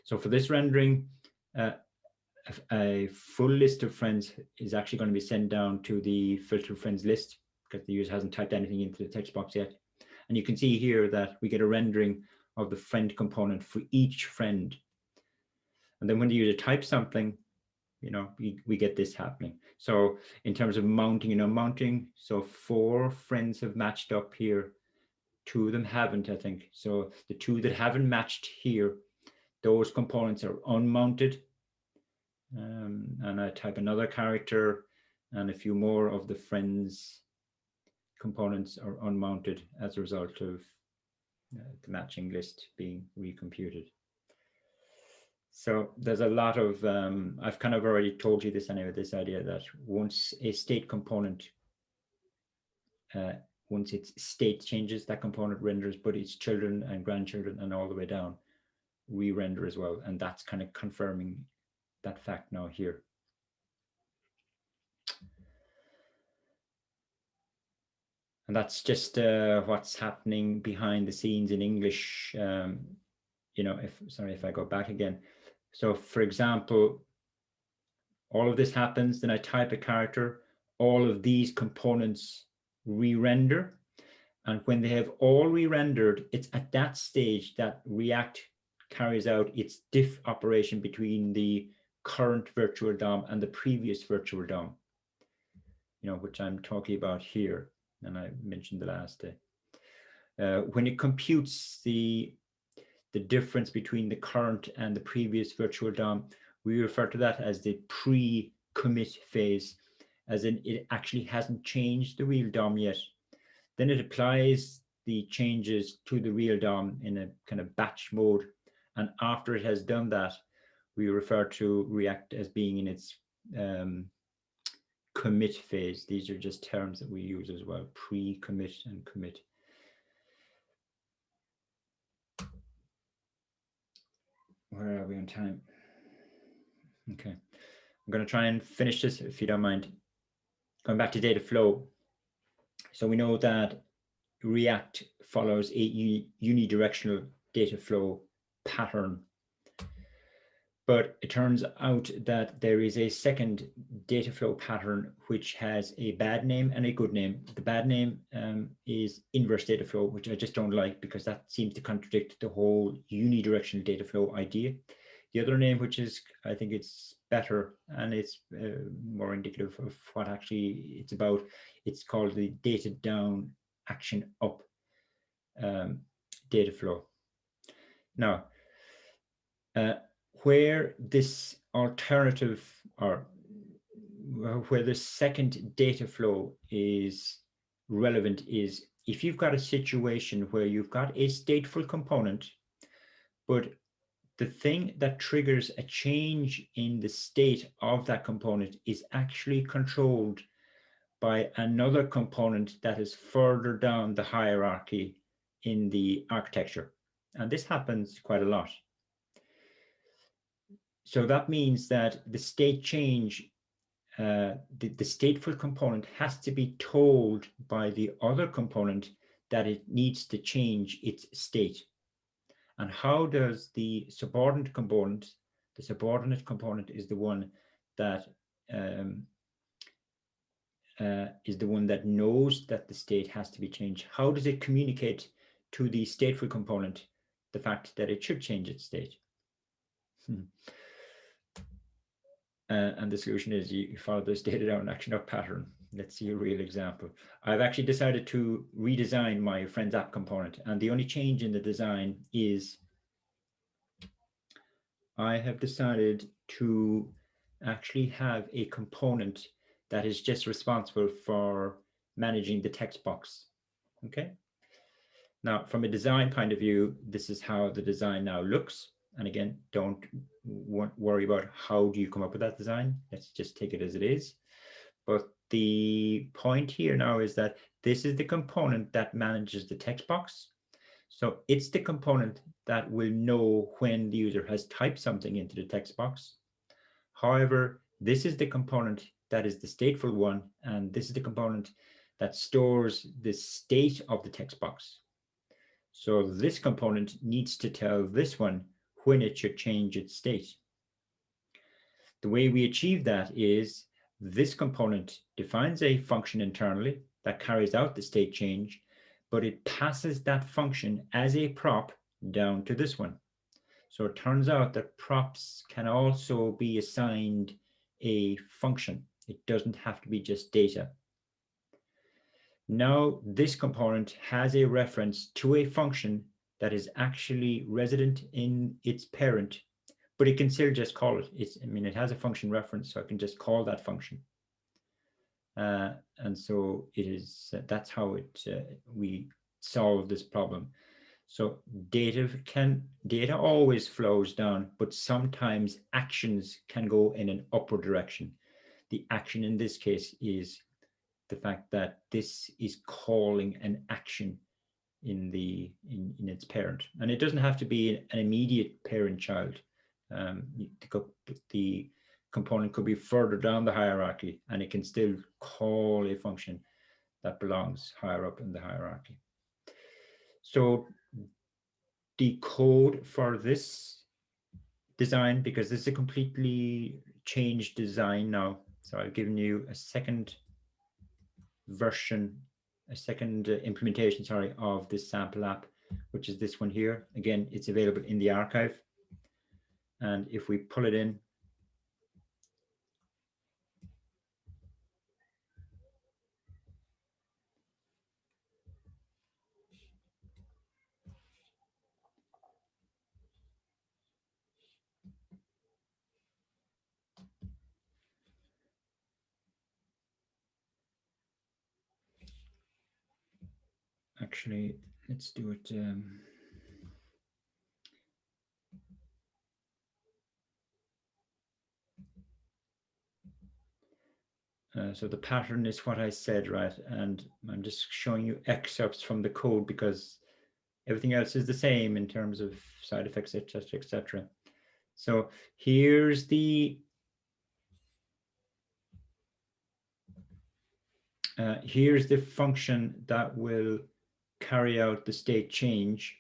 So for this rendering, a full list of friends is actually going to be sent down to the filtered friends list because the user hasn't typed anything into the text box yet. And you can see here that we get a rendering of the friend component for each friend. And then when the user types something, we get this happening. So in terms of mounting and unmounting, so 4 friends have matched up here. 2 of them haven't, I think. So the 2 that haven't matched here, those components are unmounted. And I type another character, and a few more of the friends components are unmounted as a result of the matching list being recomputed. So there's a lot of, I've kind of already told you this anyway, this idea that once a state component, once its state changes, that component renders, but its children and grandchildren and all the way down re-render as well. And that's kind of confirming that fact now here. And that's just what's happening behind the scenes in English. If I go back again. So for example, all of this happens, then I type a character, all of these components re-render. And when they have all re-rendered, it's at that stage that React carries out its diff operation between the current virtual DOM and the previous virtual DOM, which I'm talking about here. And I mentioned the last day. When it computes the difference between the current and the previous virtual DOM, we refer to that as the pre-commit phase, as in it actually hasn't changed the real DOM yet. Then it applies the changes to the real DOM in a kind of batch mode. And after it has done that, we refer to React as being in its commit phase. These are just terms that we use as well, pre-commit and commit. Where are we on time? Okay, I'm going to try and finish this if you don't mind. Going back to data flow. So we know that React follows a unidirectional data flow pattern. But it turns out that there is a second data flow pattern which has a bad name and a good name. The bad name is inverse data flow, which I just don't like because that seems to contradict the whole unidirectional data flow idea. The other name, which is, I think it's better and it's more indicative of what actually it's about, it's called the data down action up data flow. Now, where this alternative or where the second data flow is relevant is if you've got a situation where you've got a stateful component, but the thing that triggers a change in the state of that component is actually controlled by another component that is further down the hierarchy in the architecture. And this happens quite a lot. So that means that the state change, the stateful component has to be told by the other component that it needs to change its state. And how does the subordinate component is the one that knows that the state has to be changed. How does it communicate to the stateful component the fact that it should change its state? And the solution is you follow this data down action up pattern. Let's see a real example. I've actually decided to redesign my FriensApp component, and the only change in the design is I have decided to actually have a component that is just responsible for managing the text box. Okay. Now, from a design point of view, this is how the design now looks. And again, don't worry about how do you come up with that design. Let's just take it as it is. But the point here now is that this is the component that manages the text box. So it's the component that will know when the user has typed something into the text box. However, this is the component that is the stateful one, and this is the component that stores the state of the text box. So this component needs to tell this one when it should change its state. The way we achieve that is this component defines a function internally that carries out the state change, but it passes that function as a prop down to this one. So it turns out that props can also be assigned a function. It doesn't have to be just data. Now this component has a reference to a function that is actually resident in its parent, but it can still just call it. It has a function reference, so I can just call that function. And so it is. That's how we solve this problem. So data always flows down, but sometimes actions can go in an upward direction. The action in this case is the fact that this is calling an action in its parent, and it doesn't have to be an immediate parent-child. The component could be further down the hierarchy, and it can still call a function that belongs higher up in the hierarchy. So the code for this design, because this is a completely changed design now, so I've given you a second version, a second implementation, sorry, of this sample app, which is this one here. Again, it's available in the archive. And if we pull it in, actually, let's do it. So the pattern is what I said, right? And I'm just showing you excerpts from the code because everything else is the same in terms of side effects, etc., etc. So here's the function that will carry out the state change,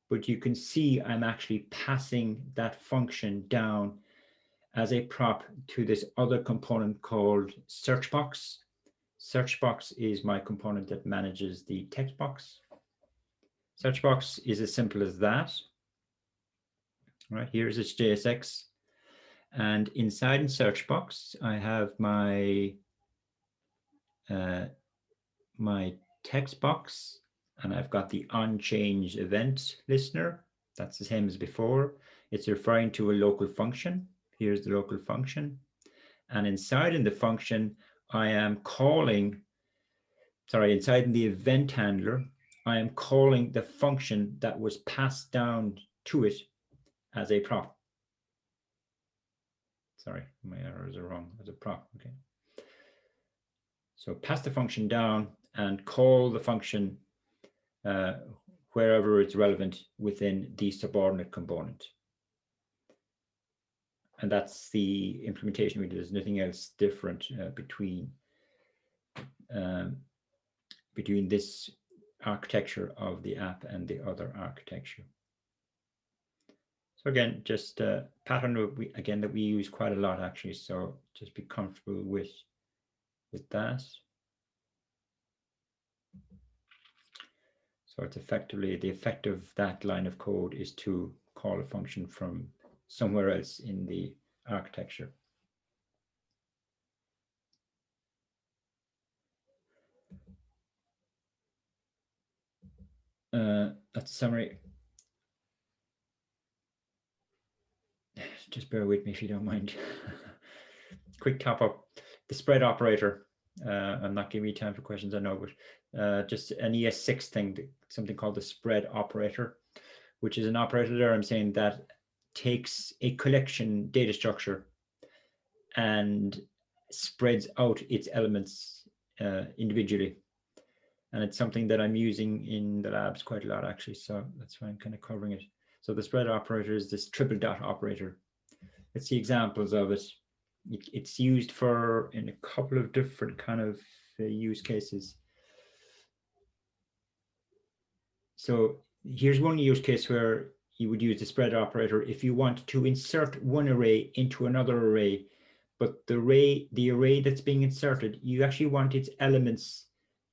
but you can see I'm actually passing that function down as a prop to this other component called searchbox. Searchbox is my component that manages the text box. Searchbox is as simple as that. Right, here's its JSX. And inside in searchbox, I have my my text box, and I've got the onChange event listener. That's the same as before. It's referring to a local function. Here's the local function. And inside in the function, I am calling, inside in the event handler, I am calling the function that was passed down to it as a prop. Sorry, my errors are wrong, as a prop, okay. So pass the function down and call the function wherever it's relevant within the subordinate component. And that's the implementation we did. There's nothing else different between this architecture of the app and the other architecture. So again, just a pattern that we use quite a lot actually. So just be comfortable with that. So it's effectively, the effect of that line of code is to call a function from somewhere else in the architecture. That's a summary. Just bear with me if you don't mind. Quick top up. The spread operator. I'm not giving you time for questions, I know, but just an ES6 thing, something called the spread operator, which is an operator there, I'm saying, that takes a collection data structure and spreads out its elements individually. And it's something that I'm using in the labs quite a lot, actually. So that's why I'm kind of covering it. So the spread operator is this triple dot operator. Let's see examples of it. It's used in a couple of different kind of use cases. So here's one use case where you would use the spread operator if you want to insert one array into another array, but the array that's being inserted, you actually want its elements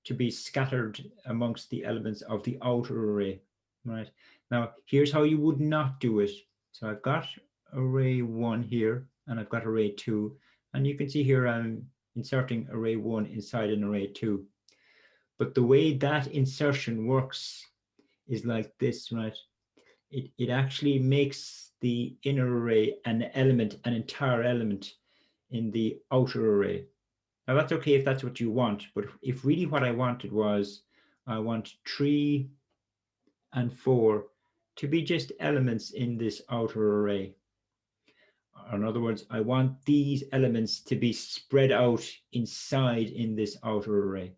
to be scattered amongst the elements of the outer array, right? Now, here's how you would not do it. So I've got array 1 here, and I've got array 2, and you can see here I'm inserting array 1 inside an array 2. But the way that insertion works is like this, right? It actually makes the inner array an entire element in the outer array. Now that's okay if that's what you want, but if really what I wanted was, I want 3 and 4 to be just elements in this outer array. In other words, I want these elements to be spread out inside in this outer array.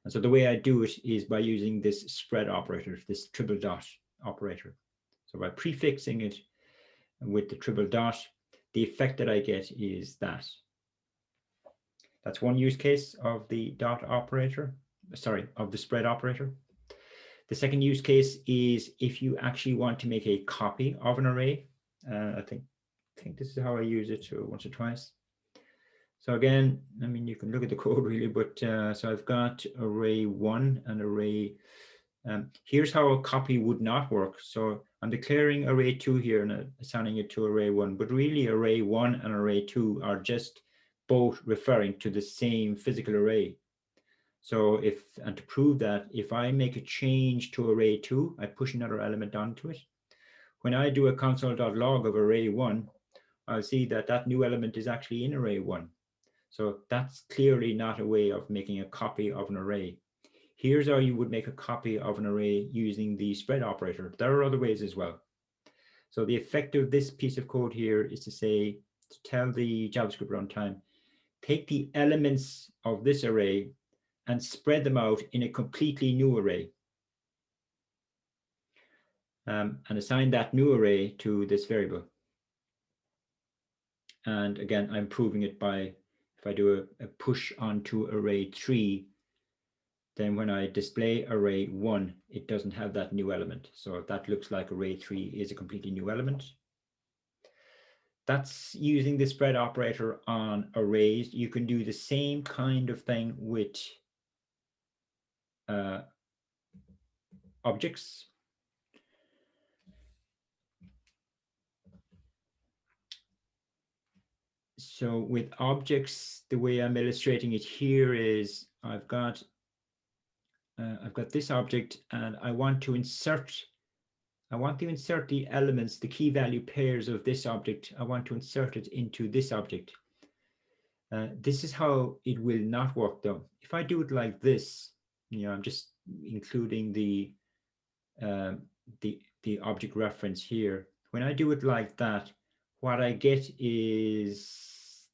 And so the way I do it is by using this spread operator, this triple dot operator. So by prefixing it with the triple dot, the effect that I get is that. That's one use case of the dot operator, of the spread operator. The second use case is if you actually want to make a copy of an array. I think this is how I use it once or twice. So again, I mean, you can look at the code really, but so I've got array 1 and array. Here's how a copy would not work. So I'm declaring array 2 here and assigning it to array 1, but really array 1 and array 2 are just both referring to the same physical array. So and to prove that, if I make a change to array 2, I push another element onto it. When I do a console.log of array 1, I'll see that that new element is actually in array 1. So that's clearly not a way of making a copy of an array. Here's how you would make a copy of an array using the spread operator. There are other ways as well. So the effect of this piece of code here is to tell the JavaScript runtime, take the elements of this array and spread them out in a completely new array. And assign that new array to this variable. And again, I'm proving it by, if I do a push onto array 3, then when I display array 1, it doesn't have that new element. So that looks like array 3 is a completely new element. That's using the spread operator on arrays. You can do the same kind of thing with objects. So with objects, the way I'm illustrating it here is I've got this object, and I want to insert the elements, the key value pairs of this object. I want to insert it into this object. This is how it will not work though. If I do it like this, I'm just including the object reference here. When I do it like that, what I get is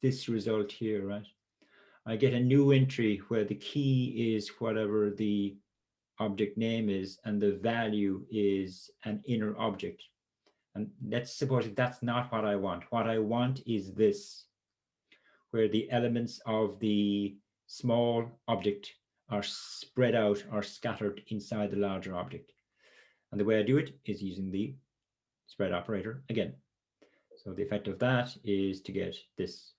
this result here, right? I get a new entry where the key is whatever the object name is, and the value is an inner object. And let's suppose that's not what I want. What I want is this, where the elements of the small object are spread out or scattered inside the larger object. And the way I do it is using the spread operator again. So the effect of that is to get this.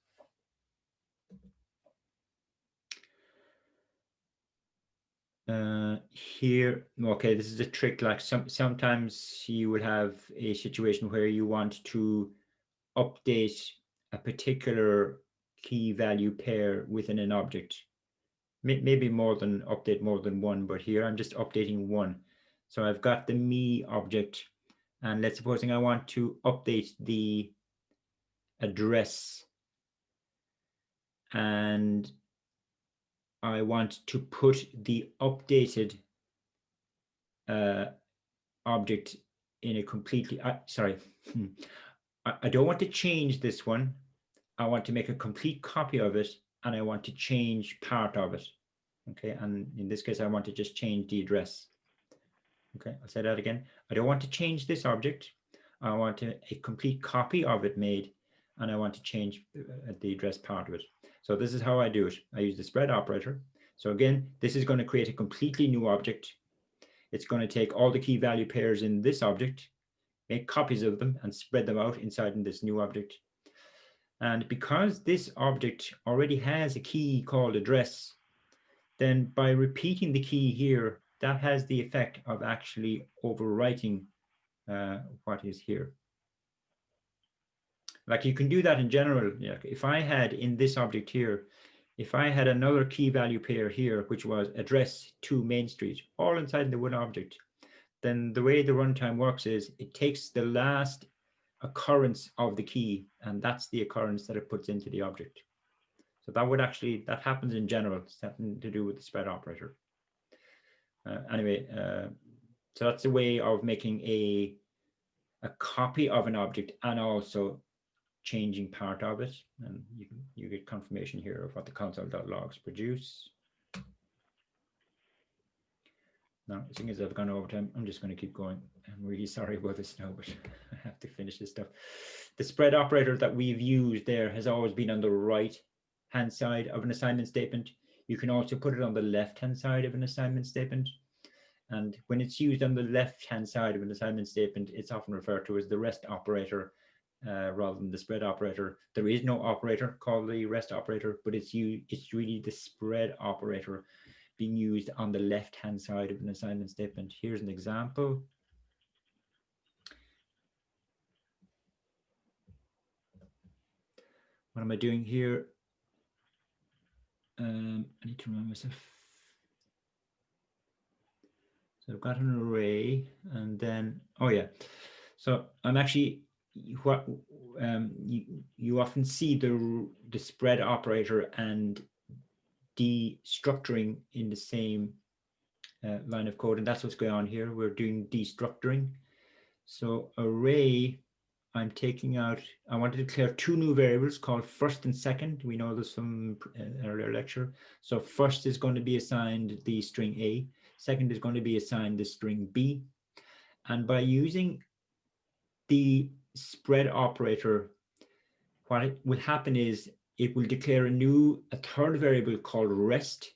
Here, okay, this is a trick. Like sometimes you will have a situation where you want to update a particular key value pair within an object. Maybe update more than one, but here I'm just updating one. So I've got the me object, and let's supposing I want to update the address, and I want to put the updated object in a completely, sorry, I don't want to change this one. I want to make a complete copy of it, and I want to change part of it. Okay, and in this case, I want to just change the address. Okay, I'll say that again. I don't want to change this object. I want a complete copy of it made, and I want to change the address part of it. So this is how I do it. I use the spread operator. So again, this is going to create a completely new object. It's going to take all the key value pairs in this object, make copies of them, and spread them out inside in this new object. And because this object already has a key called address, then by repeating the key here, that has the effect of actually overwriting what is here. Like you can do that in general. If I had in this object here, if I had another key value pair here, which was address to Main Street, all inside the one object, then the way the runtime works is it takes the last occurrence of the key, and that's the occurrence that it puts into the object. So that happens in general. It's nothing to do with the spread operator. Anyway, so that's a way of making a copy of an object and also changing part of it. And you get confirmation here of what the console.logs produce. Now, the thing is, I've gone over time. I'm just going to keep going. I'm really sorry about this now, but I have to finish this stuff. The spread operator that we've used there has always been on the right-hand side of an assignment statement. You can also put it on the left-hand side of an assignment statement. And when it's used on the left-hand side of an assignment statement, it's often referred to as the rest operator rather than the spread operator. There is no operator called the rest operator, but it's really the spread operator being used on the left-hand side of an assignment statement. Here's an example. What am I doing here? I need to remind myself. So I've got an array, and then, oh yeah. So I'm actually, what you often see the spread operator and destructuring in the same line of code, and that's what's going on here. We're doing destructuring. So array, I'm taking out, I want to declare two new variables called first and second. We know this from an earlier lecture. So first is going to be assigned the string A. Second is going to be assigned the string B. And by using the spread operator, what will happen is it will declare a third variable called rest,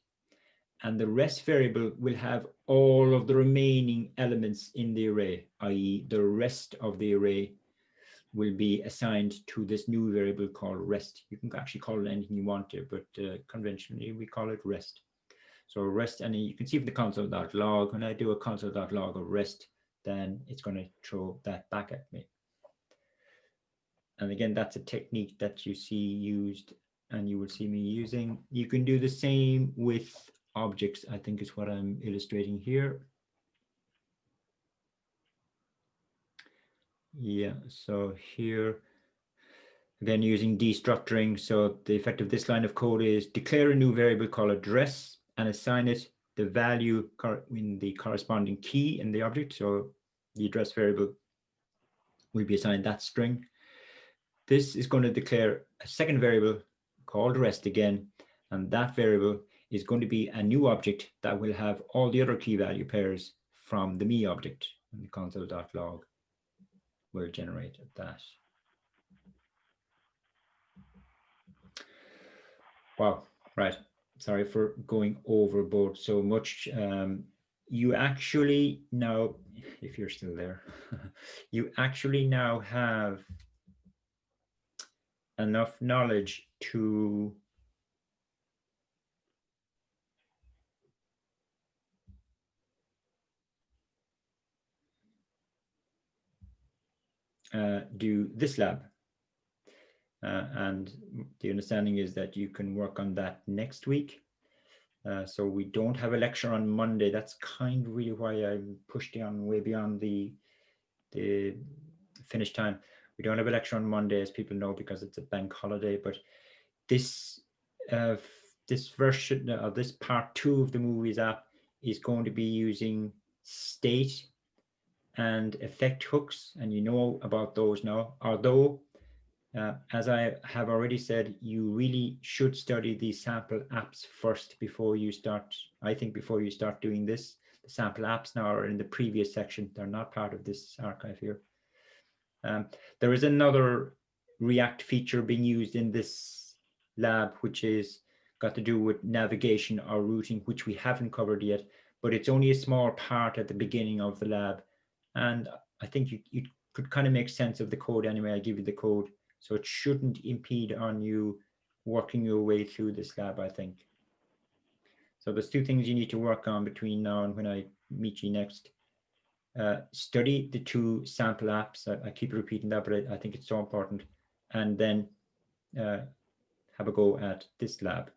and the rest variable will have all of the remaining elements in the array, i.e. the rest of the array will be assigned to this new variable called rest. You can actually call it anything you want to, but conventionally we call it rest. So rest, and you can see from the console.log, when I do a console.log of rest, then it's going to throw that back at me. And again, that's a technique that you see used and you will see me using. You can do the same with objects, I think is what I'm illustrating here. Yeah, so here, again, using destructuring. So the effect of this line of code is declare a new variable called address and assign it the value in the corresponding key in the object. So the address variable will be assigned that string. This is going to declare a second variable called rest again, and that variable is going to be a new object that will have all the other key value pairs from the me object, and the console.log will generate that. Wow, right. Sorry for going overboard so much. You actually now, if you're still there, you actually now have enough knowledge to do this lab. And the understanding is that you can work on that next week. So we don't have a lecture on Monday. That's kind of really why I pushed on way beyond the finish time. We don't have a lecture on Monday, as people know, because it's a bank holiday. But this this version of this part 2 of the Movies app is going to be using state and effect hooks, and you know about those now. Although, as I have already said, you really should study the sample apps first before you start. I think before you start doing this, the sample apps now are in the previous section. They're not part of this archive here. There is another React feature being used in this lab, which is got to do with navigation or routing, which we haven't covered yet, but it's only a small part at the beginning of the lab. And I think you could kind of make sense of the code anyway. I give you the code, so it shouldn't impede on you working your way through this lab, I think. So there's 2 things you need to work on between now and when I meet you next. Study the 2 sample apps. I keep repeating that, but I think it's so important. And then have a go at this lab.